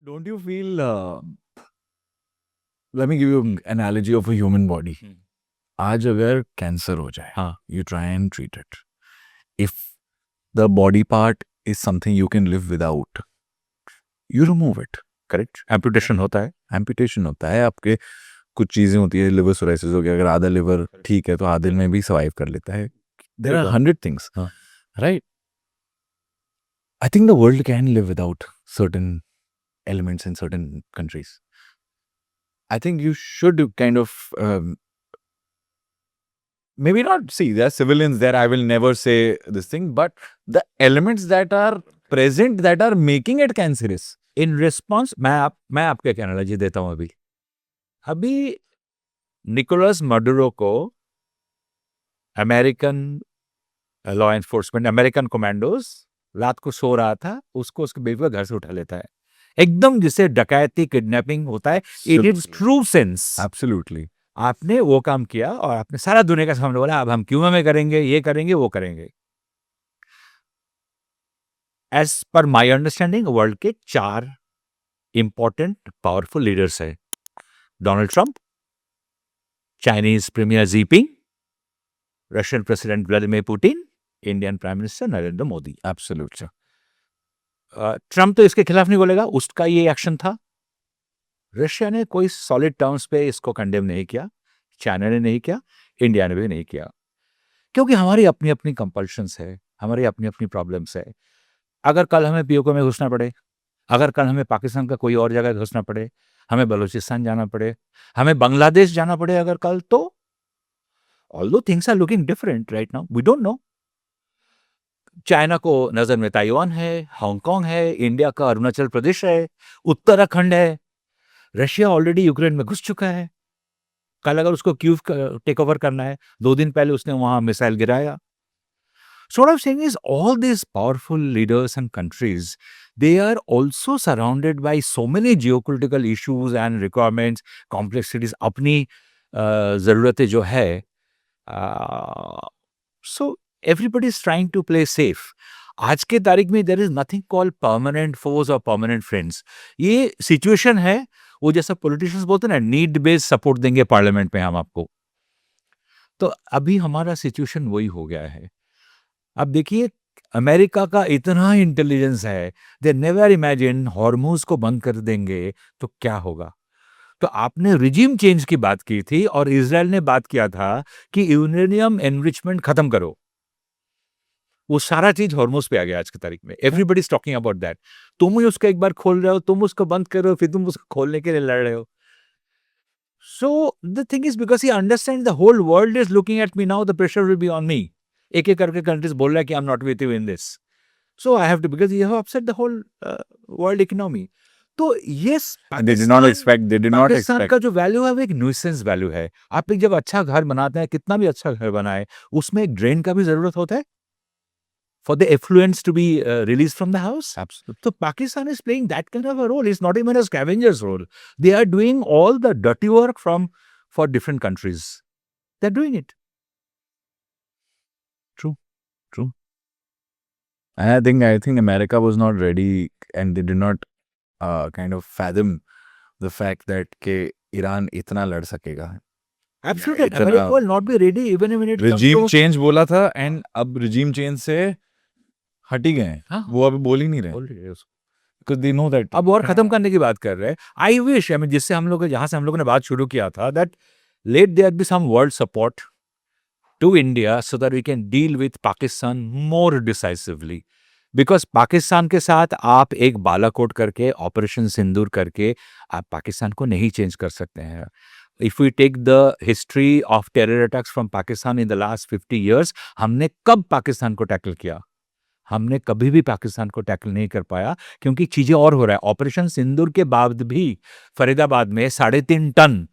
Don't you feel, let me give you an analogy of a human body. आज अगर cancer हो जाए, हाँ you try and treat it. If the body part is something you can live without, you remove it. Correct, amputation होता है. Amputation होता है, आपके कुछ चीज़ें होती है, लिवर सोराइसिस हो गया, अगर आधा लिवर ठीक है तो आधे में भी सर्वाइव कर लेता है. देयर आर 100 थिंग्स, हाँ. Right? I think the world can live without certain elements in certain countries. I think you should kind of maybe not see there are civilians there. I will never say this thing, but the elements that are present that are making it cancerous. In response मैं आपको एक analogy देता हूँ. अभी Nicholas Maduro को American law enforcement, American commandos रात को सो रहा था, उसको उसके बेबी का घर से उठा लेता है, एकदम जिसे डकैती किडनैपिंग होता है. It is true sense. Absolutely. आपने वो काम किया और आपने सारा दुनिया का सामने बोला अब हम क्यों में करेंगे, ये करेंगे, वो करेंगे. As per my understanding world के 4 इंपॉर्टेंट पावरफुल लीडर्स है. Donald Trump, Chinese premier Jinping, Russian president Vladimir Putin, Indian prime minister Narendra Modi. Absolutely. Trump तो इसके खिलाफ नहीं बोलेगा, उसका ये एक्शन था. रशिया ने कोई सॉलिड टर्म्स पे इसको कंडेम नहीं किया, चाइना ने नहीं किया, इंडिया ने भी नहीं किया, क्योंकि हमारी अपनी अपनी कंपल्शंस है, हमारी अपनी अपनी प्रॉब्लम्स है. अगर कल हमें पीओके में घुसना पड़े, अगर कल हमें पाकिस्तान का कोई और जगह घुसना पड़े, हमें बलूचिस्तान जाना पड़े, हमें बांग्लादेश जाना पड़े अगर कल, तो although things are looking different right now, we don't know. China को नजर में ताइवान है, हांगकांग है, इंडिया का अरुणाचल प्रदेश है, उत्तराखंड है. रशिया ऑलरेडी यूक्रेन में घुस चुका है. कल अगर उसको कीव टेक ओवर करना है, 2 दिन पहले उसने वहां मिसाइल गिराया. So what I'm saying is all these powerful leaders and countries, they are also surrounded by so many geopolitical issues and requirements, complexities, अपनी ज़रूरतें जो है. So everybody is trying to play safe. आज के तारीख में there is nothing called permanent foes or permanent friends. ये situation है, वो जैसा पॉलिटिशियंस बोलते हैं ना, नीड बेस्ड सपोर्ट देंगे पार्लियामेंट में हम आपको. तो अभी हमारा सिचुएशन वही हो गया है. अब देखिए, अमेरिका का इतना इंटेलिजेंस है, दे नेवर इमेजिन हॉर्मुज को बंद कर देंगे तो क्या होगा. तो आपने रिजीम चेंज की बात की थी और इजराइल ने बात किया था कि यूरेनियम एनरिचमेंट खत्म करो. वो सारा चीज हॉर्मुज पे आ गया आज की तारीख में. Everybody is talking about that. तुम ही उसको एक बार खोल रहे हो, तुम उसको बंद कर रहे हो, फिर तुम उसको खोलने के लिए लड़ रहे हो. So the thing is, because he understands the whole world is looking at me now, the pressure will be on me. एक एक करके कंट्रीज बोल रहा है कि I am not with you in this, so I have to, because you have upset the whole world economy. तो yes, They did not expect. They did not Pakistan expect. का जो वैल्यू है वो एक न्यूसेंस वैल्यू है. आप एक जब अच्छा घर बनाते हैं, कितना भी अच्छा घर बनाए, उसमें एक ड्रेन का भी जरूरत होता है for the affluence to be release from the house. Absolutely. So Pakistan is playing that kind of a role. It's not even a scavenger's role. They are doing all the dirty work for different countries. They're doing it. True. And I think America was not ready, and they did not kind of fathom the fact that के Iran इतना लड़ सकेगा. Absolutely. इतना- America will not be ready even when it comes regime to... change बोला था, and अब regime change से हट ही गए हैं. हाँ. वो अभी बोल ही नहीं रहे, बोल रही है उसको. because they know that. अब और खत्म करने की बात कर रहे हैं. आई विश, आई मीन, जिससे हम लोग, जहां से हम लोगों ने बात शुरू किया था, that let there be some world support to India so that we can deal with Pakistan more decisively. Because Pakistan के साथ आप एक बालाकोट करके, ऑपरेशन सिंदूर करके आप पाकिस्तान को नहीं चेंज कर सकते हैं. If we take the history of terror attacks from Pakistan in the last 50 years, हमने कब पाकिस्तान को टैकल किया? हमने कभी भी पाकिस्तान को टैकल नहीं कर पाया, क्योंकि चीजें और हो रहा है. ऑपरेशन सिंदूर के बाद भी फरीदाबाद में 3.5 टन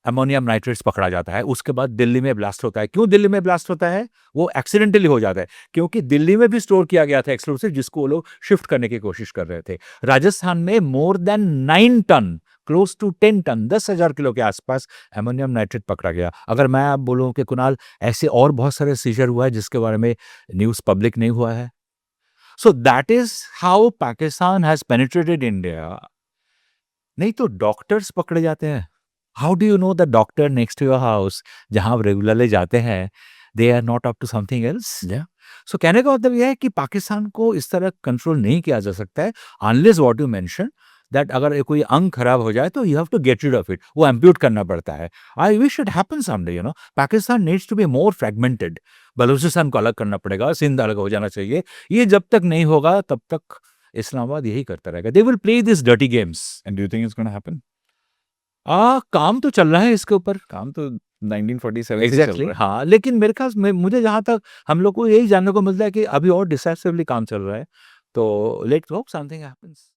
अमोनियम नाइट्रेट्स पकड़ा जाता है. उसके बाद दिल्ली में ब्लास्ट होता है. क्यों दिल्ली में ब्लास्ट होता है? वो एक्सीडेंटली हो जाता है, क्योंकि दिल्ली में भी स्टोर किया गया था एक्सप्लोसिव, जिसको वो लोग शिफ्ट करने की कोशिश कर रहे थे. राजस्थान में more than 9 ton, close to 10 ton, 10,000 kilo के आसपास अमोनियम नाइट्रेट पकड़ा गया. अगर मैं आप बोलूं कि कुणाल, ऐसे और बहुत सारे सीजर हुआ है जिसके बारे में न्यूज पब्लिक नहीं हुआ है. So that is how Pakistan has penetrated India. नहीं तो डॉक्टर्स पकड़े जाते हैं. How do you know the doctor next to your house जहां आप रेगुलरली जाते हैं they are not up to something else. Yeah. So कहने का मतलब यह है कि पाकिस्तान को इस तरह कंट्रोल नहीं किया जा सकता है unless what you mention that अगर कोई अंग खराब हो जाए तो you have to get rid of it, वो एम्प्यूट करना पड़ता है. I wish it happen someday, you know. Pakistan needs to be more fragmented. Balochistan को अलग करना पड़ेगा, सिंध अलग हो जाना चाहिए. ये जब तक नहीं होगा तब तक इस्लामाबाद यही करता रहेगा. They will play this dirty games. And do you think it's going to happen? काम तो चल रहा है इसके ऊपर. काम तो 1947 से चल एग्जैक्टली रहा है. हाँ, लेकिन मेरे ख्याल में मुझे जहाँ तक हम लोग को यही जानने को मिलता है कि अभी और डिसाइसिवली काम चल रहा है. तो लेट्स होप समथिंग हैपेंस.